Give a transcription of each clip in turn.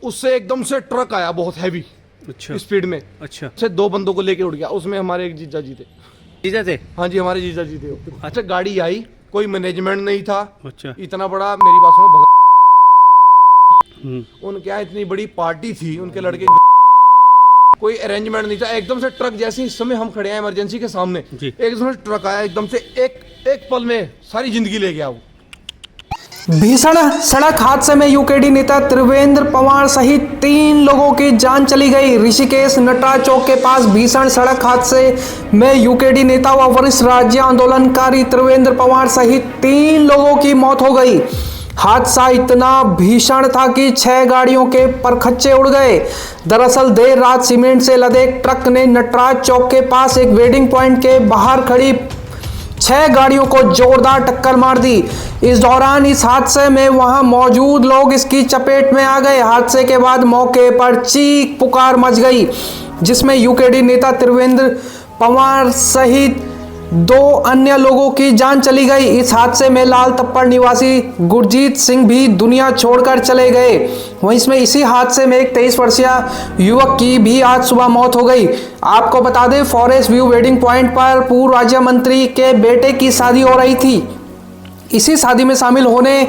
उससे एकदम से ट्रक आया बहुत हैवी अच्छा स्पीड में। अच्छा से 2 बंदों को लेके उड़ गया, उसमें हमारे एक जीजा जी थे। जीजा थे? हाँ जी, हमारे जीजा जी थे। अच्छा, गाड़ी आई, कोई मैनेजमेंट नहीं था। अच्छा इतना बड़ा, मेरी बात सुनो, हम्म, उनके यहाँ इतनी बड़ी पार्टी थी, उनके लड़के, कोई अरेंजमेंट नहीं था। एकदम से ट्रक, जैसे इस समय हम खड़े हैं इमरजेंसी के सामने, जी। एकदम से ट्रक आया, एकदम से एक पल में सारी जिंदगी ले गया वो। भीषण सड़क हादसे में यूकेडी नेता त्रिवेंद्र पवार सहित 3 लोगों की जान चली गई। ऋषिकेश नटराज चौक के पास भीषण सड़क हादसे में यूकेडी नेता व वरिष्ठ राज्य आंदोलनकारी त्रिवेंद्र पवार सहित 3 लोगों की मौत हो गई। हादसा इतना भीषण था कि 6 गाड़ियों के परखच्चे उड़ गए। दरअसल देर रात सीमेंट से लदे एक ट्रक ने नटराज चौक के पास एक वेडिंग पॉइंट के बाहर खड़ी 6 गाड़ियों को जोरदार टक्कर मार दी। इस दौरान इस हादसे में वहां मौजूद लोग इसकी चपेट में आ गए। हादसे के बाद मौके पर चीख पुकार मच गई, जिसमें यूकेडी नेता त्रिवेंद्र पवार सहित 2 अन्य लोगों की जान चली गई। इस हादसे में लाल तप्पड़ निवासी गुरजीत सिंह भी दुनिया छोड़कर चले गए। वहीं इसमें इसी हादसे में एक 23 वर्षीय युवक की भी आज सुबह मौत हो गई। आपको बता दें, फॉरेस्ट व्यू वेडिंग पॉइंट पर पूर्व राज्य मंत्री के बेटे की शादी हो रही थी। इसी शादी में शामिल होने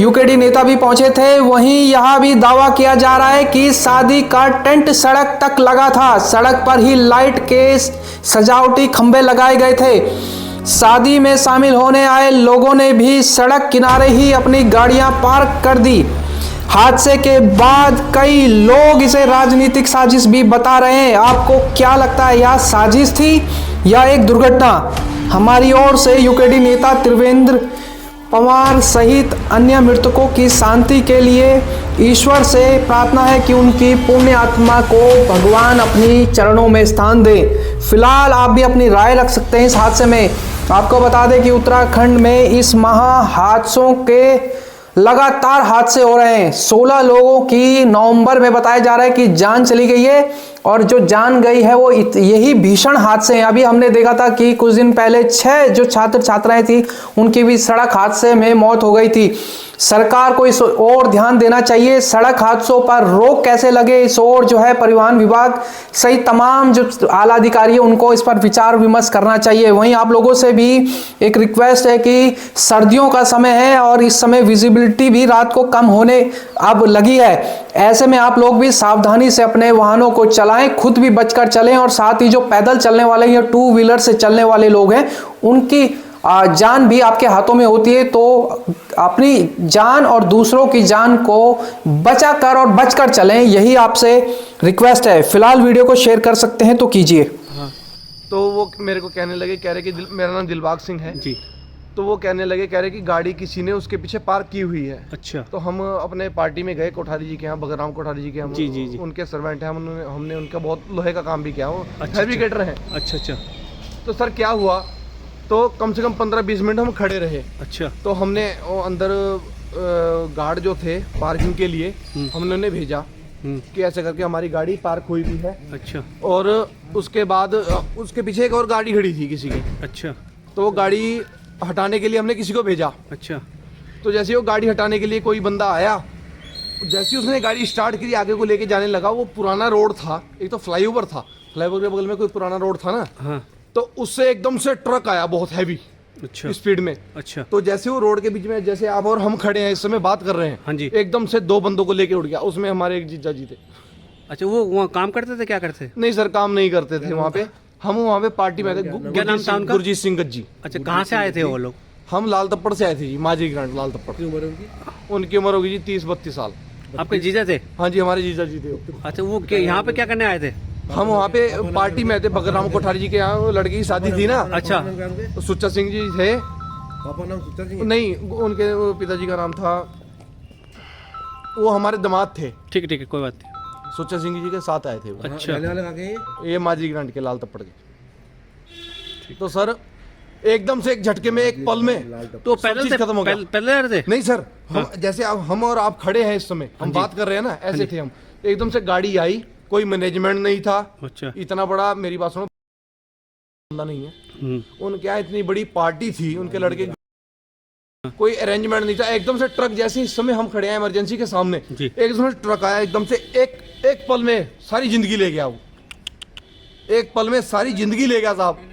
यूकेडी नेता भी पहुंचे थे। वहीं यह भी दावा किया जा रहा है कि शादी का टेंट सड़क तक लगा था। सड़क पर ही लाइट के सजावटी खंभे लगाए गए थे। शादी में शामिल होने आए लोगों ने भी सड़क किनारे ही अपनी गाड़ियां पार्क कर दी। हादसे के बाद कई लोग इसे राजनीतिक साजिश भी बता रहे हैं। आपको क्या लगता है, यह साजिश थी या एक दुर्घटना? हमारी ओर से यूकेडी नेता त्रिवेंद्र पवार सहित अन्य मृतकों की शांति के लिए ईश्वर से प्रार्थना है कि उनकी पुण्य आत्मा को भगवान अपनी चरणों में स्थान दे। फिलहाल आप भी अपनी राय रख सकते हैं इस हादसे में। आपको बता दें कि उत्तराखंड में इस महा हादसों के लगातार हादसे हो रहे हैं। 16 लोगों की नवंबर में बताया जा रहा है कि जान चली गई है, और जो जान गई है वो यही भीषण हादसे हैं। अभी हमने देखा था कि कुछ दिन पहले 6 जो छात्र छात्राएं थी, उनकी भी सड़क हादसे में मौत हो गई थी। सरकार को इस ओर ध्यान देना चाहिए। सड़क हादसों पर रोक कैसे लगे, इस ओर जो है परिवहन विभाग सहित तमाम जो आला अधिकारी है उनको इस पर विचार विमर्श करना चाहिए। वहीं आप लोगों से भी एक रिक्वेस्ट है कि सर्दियों का समय है और इस समय विजिबिलिटी भी रात को कम होने अब लगी है। ऐसे में आप लोग भी सावधानी से अपने वाहनों को चलाएं, खुद भी बचकर चलें, और साथ ही जो पैदल चलने वाले या 2 व्हीलर से चलने वाले लोग हैं उनकी जान भी आपके हाथों में होती है। तो अपनी जान और दूसरों की जान को बचा कर और बचकर चलें, यही आपसे रिक्वेस्ट है। फिलहाल वीडियो को शेयर कर सकते हैं तो कीजिए। हाँ तो वो मेरे को कहने लगे, कह रहे कि मेरा नाम दिलबाग सिंह है जी। तो वो कहने लगे, कह रहे कि गाड़ी किसी ने उसके पीछे पार्क की हुई है। अच्छा तो हम अपने पार्टी में गए कोठारी जी के यहाँ, बगराम कोठारी जी के, हम जी जी जी। उनके सर्वेंट हैं, हमने उनका बहुत लोहे का काम भी किया। वो अच्छा, फैब्रिकेटर हैं। अच्छा अच्छा तो सर क्या हुआ, तो कम से कम 15-20 मिनट हम खड़े रहे। अच्छा तो हमने वो अंदर गार्ड जो थे पार्किंग के लिए, हमने उन्हें भेजा कि ऐसे करके हमारी गाड़ी पार्क हुई हुई है। अच्छा और उसके बाद उसके पीछे एक और गाड़ी खड़ी थी किसी की। अच्छा तो वो गाड़ी हटाने के लिए हमने किसी को भेजा। अच्छा तो जैसे वो गाड़ी हटाने के लिए कोई बंदा आया, जैसे उसने गाड़ी स्टार्ट करी, आगे को लेके जाने लगा। वो पुराना रोड था, एक तो फ्लाईओवर था, फ्लाईओवर के बगल में कोई पुराना रोड था ना। हाँ तो उससे एकदम से ट्रक आया बहुत हैवी अच्छा स्पीड में। अच्छा तो जैसे वो रोड के बीच में, जैसे आप और हम खड़े हैं इस समय बात कर रहे हैं, हाँ जी। एकदम से 2 बंदों को लेके उड़ गया, उसमें हमारे एक जीजा जी थे। अच्छा, वो वहाँ काम करते थे, क्या करते? नहीं सर, काम नहीं करते थे वहाँ पे। हम वहाँ पे पार्टी में थे। क्या नाम था उनका? गुरजीत सिंह गज्जी। अच्छा, कहाँ से आए थे वो लोग? हम लाल तप्पड़ से आए थे जी, माजी ग्रांट लाल तप्पड़। उनकी उम्र होगी जी 30-32 साल। आपके जीजा थे? हाँ जी, हमारे जीजा जी थे। अच्छा, वो यहाँ पे क्या करने आए थे? हम वहाँ पे पार्टी में थे, बगराम कोठारी जी के यहाँ। वो लड़की की शादी थी ना। अच्छा, तो सुच्चा सिंह जी थे। पापा नाम सुच्चा सिंह? नहीं, उनके पिताजी का नाम था, वो हमारे दामाद थे। ठीक है कोई बात नहीं। सुच्चा सिंह जी के साथ आए थे वो। अच्छा ये माजी ग्रांट के लाल तप्पड़ के। तो सर एकदम से एक झटके में, एक पल में तो सब पैदल चीज थे? खत्म हो गया। पैदल आ रहे थे? नहीं सर, जैसे हम और आप खड़े हैं इस समय, हम बात कर रहे हैं ना, ऐसे थे हम। एकदम से गाड़ी आई, कोई मैनेजमेंट नहीं था। अच्छा इतना बड़ा, मेरी बात सुनो, नहीं है। उनके यहाँ इतनी बड़ी पार्टी थी, उनके लड़के कोई अरेंजमेंट नहीं था, एकदम से ट्रक, जैसे इस समय हम खड़े हैं इमरजेंसी के सामने, जी। एकदम से ट्रक आया, एकदम से एक पल में सारी जिंदगी ले गया वो, एक पल में सारी जिंदगी ले गया साहब।